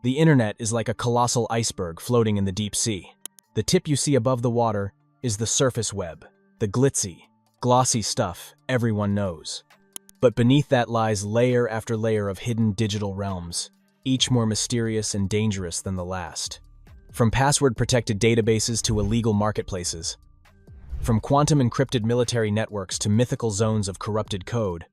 The internet is like a colossal iceberg floating in the deep sea. The tip you see above the water is the surface web, the glitzy, glossy stuff everyone knows. But beneath that lies layer after layer of hidden digital realms, each more mysterious and dangerous than the last. From password-protected databases to illegal marketplaces, from quantum-encrypted military networks to mythical zones of corrupted code,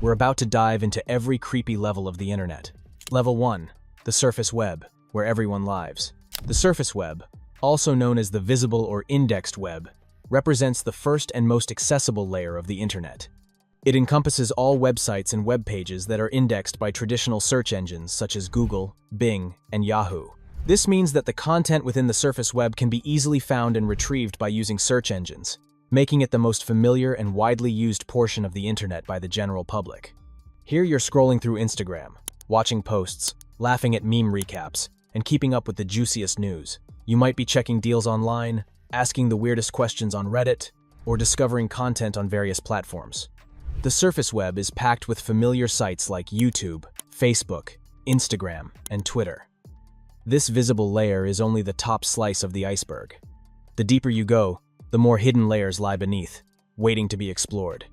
we're about to dive into every creepy level of the internet. Level 1. The surface web, where everyone lives. The surface web, also known as the visible or indexed web, represents the first and most accessible layer of the internet. It encompasses all websites and web pages that are indexed by traditional search engines such as Google, Bing, and Yahoo. This means that the content within the surface web can be easily found and retrieved by using search engines, making it the most familiar and widely used portion of the internet by the general public. Here you're scrolling through Instagram, watching posts, laughing at meme recaps, and keeping up with the juiciest news. You might be checking deals online, asking the weirdest questions on Reddit, or discovering content on various platforms. The surface web is packed with familiar sites like YouTube, Facebook, Instagram, and Twitter. This visible layer is only the top slice of the iceberg. The deeper you go, the more hidden layers lie beneath, waiting to be explored.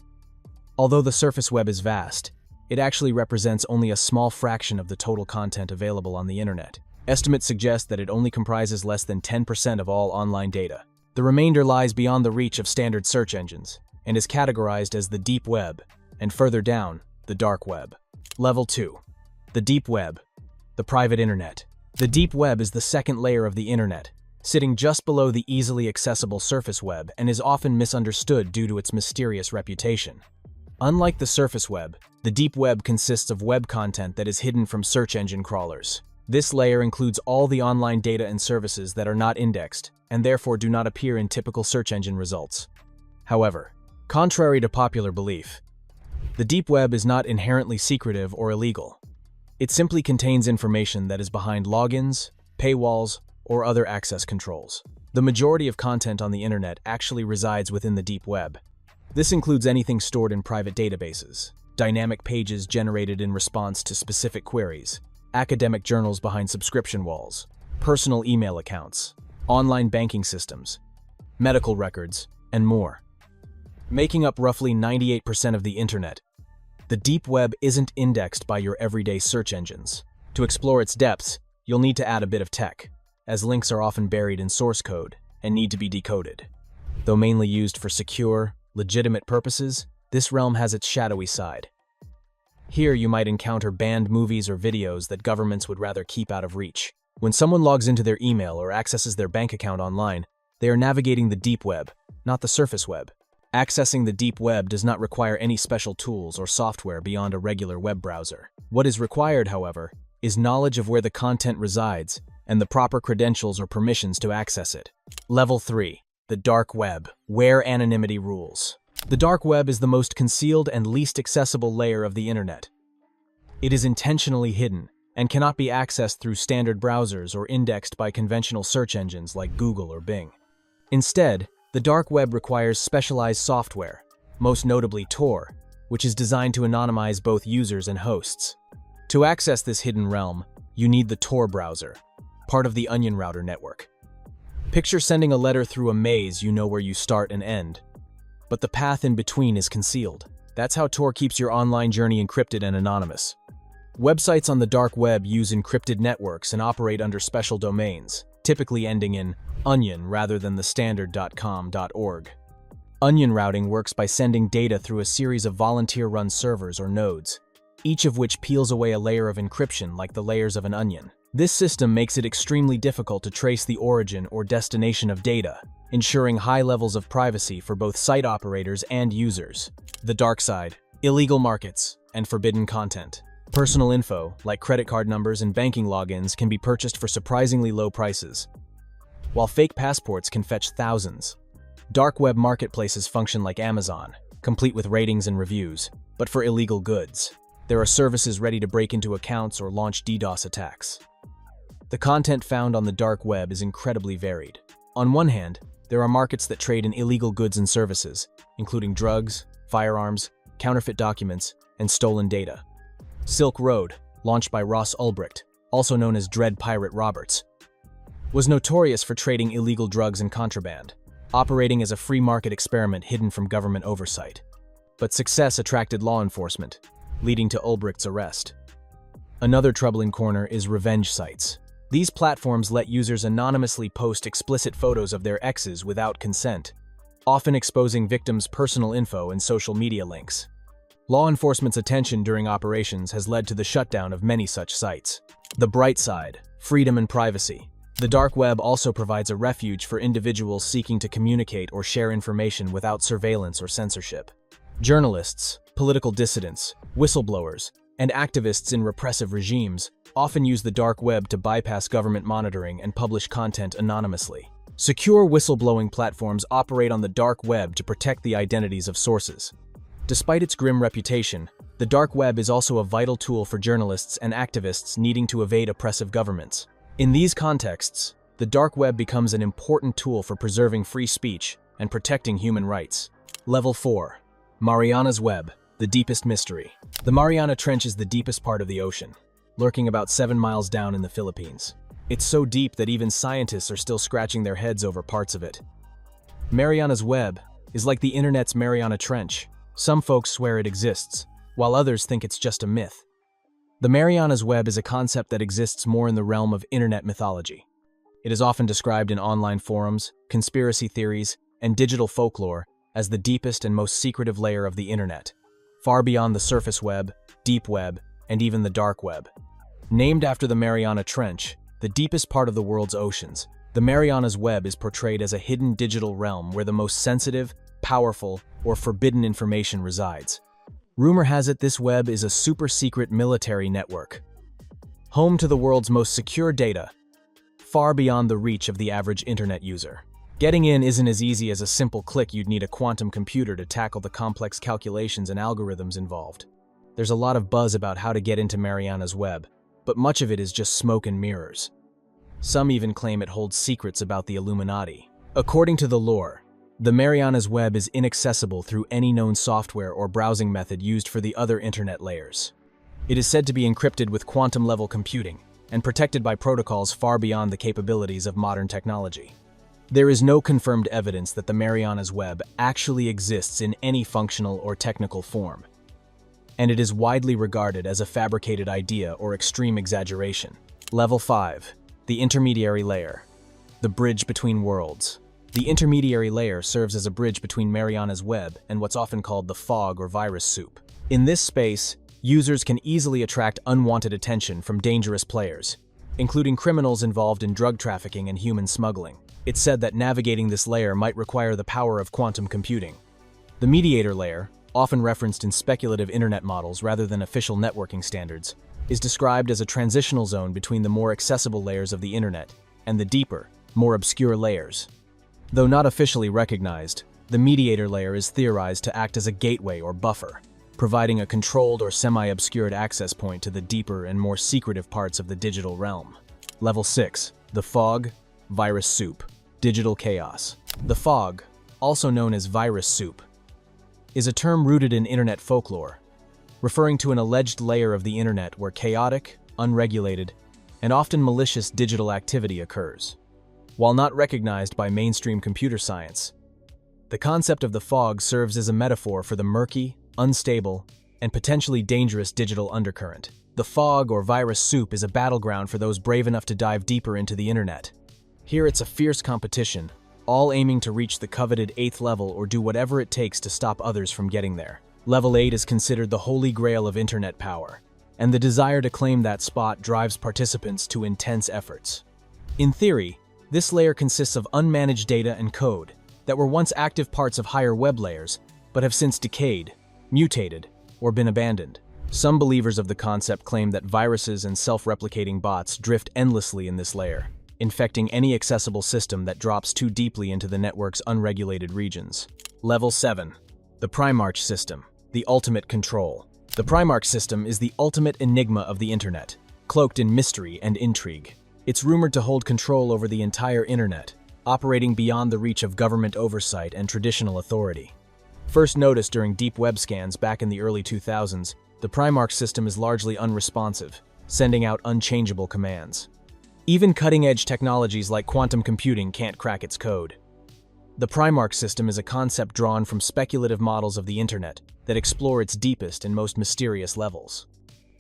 Although the surface web is vast, it actually represents only a small fraction of the total content available on the internet. Estimates suggest that it only comprises less than 10% of all online data. The remainder lies beyond the reach of standard search engines and is categorized as the deep web, and further down, the dark web. Level 2. The deep web, the private internet. The deep web is the second layer of the internet, sitting just below the easily accessible surface web and is often misunderstood due to its mysterious reputation. Unlike the surface web, the deep web consists of web content that is hidden from search engine crawlers. This layer includes all the online data and services that are not indexed and therefore do not appear in typical search engine results. However, contrary to popular belief, the deep web is not inherently secretive or illegal. It simply contains information that is behind logins, paywalls, or other access controls. The majority of content on the internet actually resides within the deep web. This includes anything stored in private databases, dynamic pages generated in response to specific queries, academic journals behind subscription walls, personal email accounts, online banking systems, medical records, and more. Making up roughly 98% of the internet, the deep web isn't indexed by your everyday search engines. To explore its depths, you'll need to add a bit of tech, as links are often buried in source code and need to be decoded. Though mainly used for secure, legitimate purposes, this realm has its shadowy side. Here you might encounter banned movies or videos that governments would rather keep out of reach. When someone logs into their email or accesses their bank account online, they are navigating the deep web, not the surface web. Accessing the deep web does not require any special tools or software beyond a regular web browser. What is required, however, is knowledge of where the content resides and the proper credentials or permissions to access it. Level 3. The dark web, where anonymity rules. The dark web is the most concealed and least accessible layer of the internet. It is intentionally hidden and cannot be accessed through standard browsers or indexed by conventional search engines like Google or Bing. Instead, the dark web requires specialized software, most notably Tor, which is designed to anonymize both users and hosts. To access this hidden realm, you need the Tor browser, part of the Onion router network. Picture sending a letter through a maze you know where you start and end, but the path in between is concealed. That's how Tor keeps your online journey encrypted and anonymous. Websites on the dark web use encrypted networks and operate under special domains, typically ending in onion rather than the standard .com.org. Onion routing works by sending data through a series of volunteer-run servers or nodes, each of which peels away a layer of encryption like the layers of an onion. This system makes it extremely difficult to trace the origin or destination of data, ensuring high levels of privacy for both site operators and users. The dark side: illegal markets and forbidden content. Personal info, like credit card numbers and banking logins, can be purchased for surprisingly low prices, while fake passports can fetch thousands. Dark web marketplaces function like Amazon, complete with ratings and reviews, but for illegal goods. There are services ready to break into accounts or launch DDoS attacks. The content found on the dark web is incredibly varied. On one hand, there are markets that trade in illegal goods and services, including drugs, firearms, counterfeit documents, and stolen data. Silk Road, launched by Ross Ulbricht, also known as Dread Pirate Roberts, was notorious for trading illegal drugs and contraband, operating as a free market experiment hidden from government oversight. But success attracted law enforcement, leading to Ulbricht's arrest. Another troubling corner is revenge sites. These platforms let users anonymously post explicit photos of their exes without consent, often exposing victims' personal info and social media links. Law enforcement's attention during operations has led to the shutdown of many such sites. The bright side: freedom and privacy. The dark web also provides a refuge for individuals seeking to communicate or share information without surveillance or censorship. Journalists, political dissidents, whistleblowers, and activists in repressive regimes often use the dark web to bypass government monitoring and publish content anonymously. Secure whistleblowing platforms operate on the dark web to protect the identities of sources. Despite its grim reputation, the dark web is also a vital tool for journalists and activists needing to evade oppressive governments. In these contexts, the dark web becomes an important tool for preserving free speech and protecting human rights. Level 4. Mariana's Web, the deepest mystery. The Mariana Trench is the deepest part of the ocean, lurking about 7 miles down in the Philippines. It's so deep that even scientists are still scratching their heads over parts of it. Mariana's Web is like the internet's Mariana Trench. Some folks swear it exists, while others think it's just a myth. The Mariana's Web is a concept that exists more in the realm of internet mythology. It is often described in online forums, conspiracy theories, and digital folklore as the deepest and most secretive layer of the internet, far beyond the surface web, deep web, and even the dark web. Named after the Mariana Trench, the deepest part of the world's oceans, the Mariana's Web is portrayed as a hidden digital realm where the most sensitive, powerful, or forbidden information resides. Rumor has it this web is a super-secret military network, home to the world's most secure data, far beyond the reach of the average internet user. Getting in isn't as easy as a simple click. You'd need a quantum computer to tackle the complex calculations and algorithms involved. There's a lot of buzz about how to get into Mariana's Web, but much of it is just smoke and mirrors. Some even claim it holds secrets about the Illuminati. According to the lore, the Mariana's Web is inaccessible through any known software or browsing method used for the other internet layers. It is said to be encrypted with quantum-level computing and protected by protocols far beyond the capabilities of modern technology. There is no confirmed evidence that the Mariana's Web actually exists in any functional or technical form, and it is widely regarded as a fabricated idea or extreme exaggeration. Level 5. The intermediary layer. The bridge between worlds. The intermediary layer serves as a bridge between Mariana's Web and what's often called the fog or virus soup. In this space, users can easily attract unwanted attention from dangerous players, including criminals involved in drug trafficking and human smuggling. It's said that navigating this layer might require the power of quantum computing. The mediator layer, often referenced in speculative internet models rather than official networking standards, is described as a transitional zone between the more accessible layers of the internet and the deeper, more obscure layers. Though not officially recognized, the mediator layer is theorized to act as a gateway or buffer, providing a controlled or semi-obscured access point to the deeper and more secretive parts of the digital realm. Level 6. The fog, virus soup, digital chaos. The fog, also known as virus soup, is a term rooted in internet folklore, referring to an alleged layer of the internet where chaotic, unregulated, and often malicious digital activity occurs. While not recognized by mainstream computer science, the concept of the fog serves as a metaphor for the murky, unstable, and potentially dangerous digital undercurrent. The fog or virus soup is a battleground for those brave enough to dive deeper into the internet. Here it's a fierce competition, all aiming to reach the coveted 8th level or do whatever it takes to stop others from getting there. Level 8 is considered the holy grail of internet power, and the desire to claim that spot drives participants to intense efforts. In theory, this layer consists of unmanaged data and code that were once active parts of higher web layers, but have since decayed, mutated, or been abandoned. Some believers of the concept claim that viruses and self-replicating bots drift endlessly in this layer, infecting any accessible system that drops too deeply into the network's unregulated regions. Level 7. The Primarch System, the ultimate control. The Primarch System is the ultimate enigma of the internet, cloaked in mystery and intrigue. It's rumored to hold control over the entire internet, operating beyond the reach of government oversight and traditional authority. First noticed during deep web scans back in the early 2000s, the Primarch system is largely unresponsive, sending out unchangeable commands. Even cutting-edge technologies like quantum computing can't crack its code. The Primarch system is a concept drawn from speculative models of the internet that explore its deepest and most mysterious levels.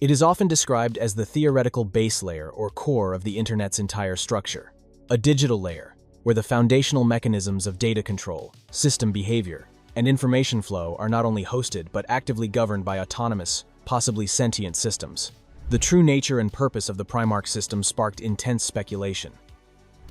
It is often described as the theoretical base layer or core of the internet's entire structure, a digital layer where the foundational mechanisms of data control, system behavior, and information flow are not only hosted but actively governed by autonomous, possibly sentient systems. The true nature and purpose of the Primarch system sparked intense speculation.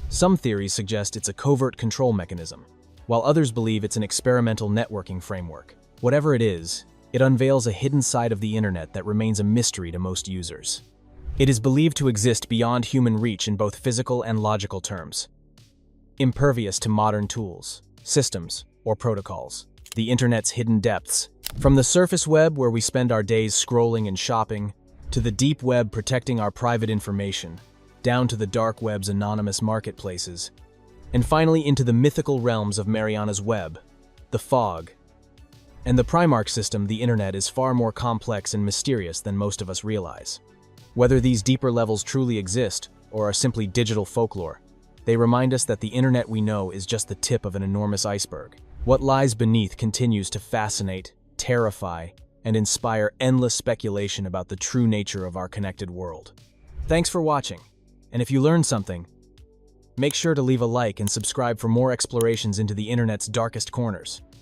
Some theories suggest it's a covert control mechanism, while others believe it's an experimental networking framework. Whatever it is, it unveils a hidden side of the internet that remains a mystery to most users. It is believed to exist beyond human reach in both physical and logical terms, impervious to modern tools, systems, or protocols. The internet's hidden depths, from the surface web where we spend our days scrolling and shopping, to the deep web protecting our private information, down to the dark web's anonymous marketplaces, and finally into the mythical realms of Mariana's Web, the fog. And the Primarch system, the internet, is far more complex and mysterious than most of us realize. Whether these deeper levels truly exist or are simply digital folklore, they remind us that the internet we know is just the tip of an enormous iceberg. What lies beneath continues to fascinate, terrify, and inspire endless speculation about the true nature of our connected world. Thanks for watching, and if you learned something, make sure to leave a like and subscribe for more explorations into the internet's darkest corners.